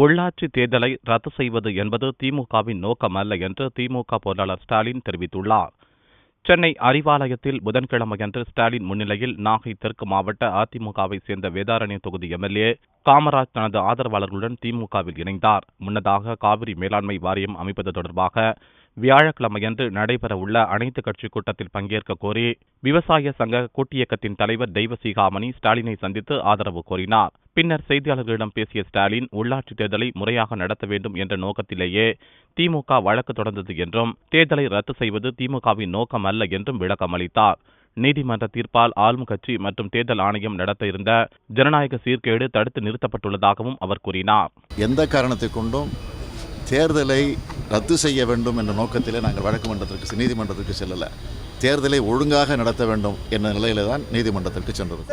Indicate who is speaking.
Speaker 1: உள்ளாட்சி தேர்தலை ரத்து செய்வது என்பது திமுகவின் நோக்கமல்ல என்று திமுக பொருளாளர் ஸ்டாலின் தெரிவித்துள்ளார். சென்னை அறிவாலயத்தில் புதன்கிழமையன்று ஸ்டாலின் முன்னிலையில் நாகை தெற்கு மாவட்ட அதிமுகவை சேர்ந்த வேதாரண்யம் தொகுதி எம்எல்ஏ காமராஜ் தனது ஆதரவாளர்களுடன் திமுகவில் இணைந்தார். முன்னதாக காவிரி மேலாண்மை வாரியம் அமைப்பது தொடர்பாக வியாழக்கிழமையன்று நடைபெறவுள்ள அனைத்துக் கட்சி கூட்டத்தில் பங்கேற்க கோரி விவசாய சங்க கூட்டியக்கத்தின் தலைவர் தெய்வசீகாமணி ஸ்டாலினை சந்தித்து ஆதரவு கோரினார். பின்னர் செய்தியாளர்களிடம் பேசிய ஸ்டாலின், உள்ளாட்சி தேர்தலை முறையாக நடத்த வேண்டும் என்ற நோக்கத்திலேயே திமுக வழக்கு தொடர்ந்தது என்றும் தேர்தலை ரத்து செய்வது திமுகவின் நோக்கம் அல்ல என்றும் விளக்கமளித்தார். நீதிமன்ற தீர்ப்பால் ஆளும் கட்சி மற்றும் தேர்தல் ஆணையம் நடத்த இருந்த ஜனநாயக சீர்கேடு தடுத்து நிறுத்தப்பட்டுள்ளதாகவும் அவர் கூறினார்.
Speaker 2: எந்த காரணத்தை கொண்டும் தேர்தலை ரத்து செய்ய வேண்டும் என்ற நோக்கத்திலே நாங்கள் வழக்கு மன்றத்திற்கு நீதிமன்றத்திற்கு செல்லல. தேர்தலை ஒழுங்காக நடத்த வேண்டும் என்ற நிலையில்தான் நீதிமன்றத்திற்கு சென்றது.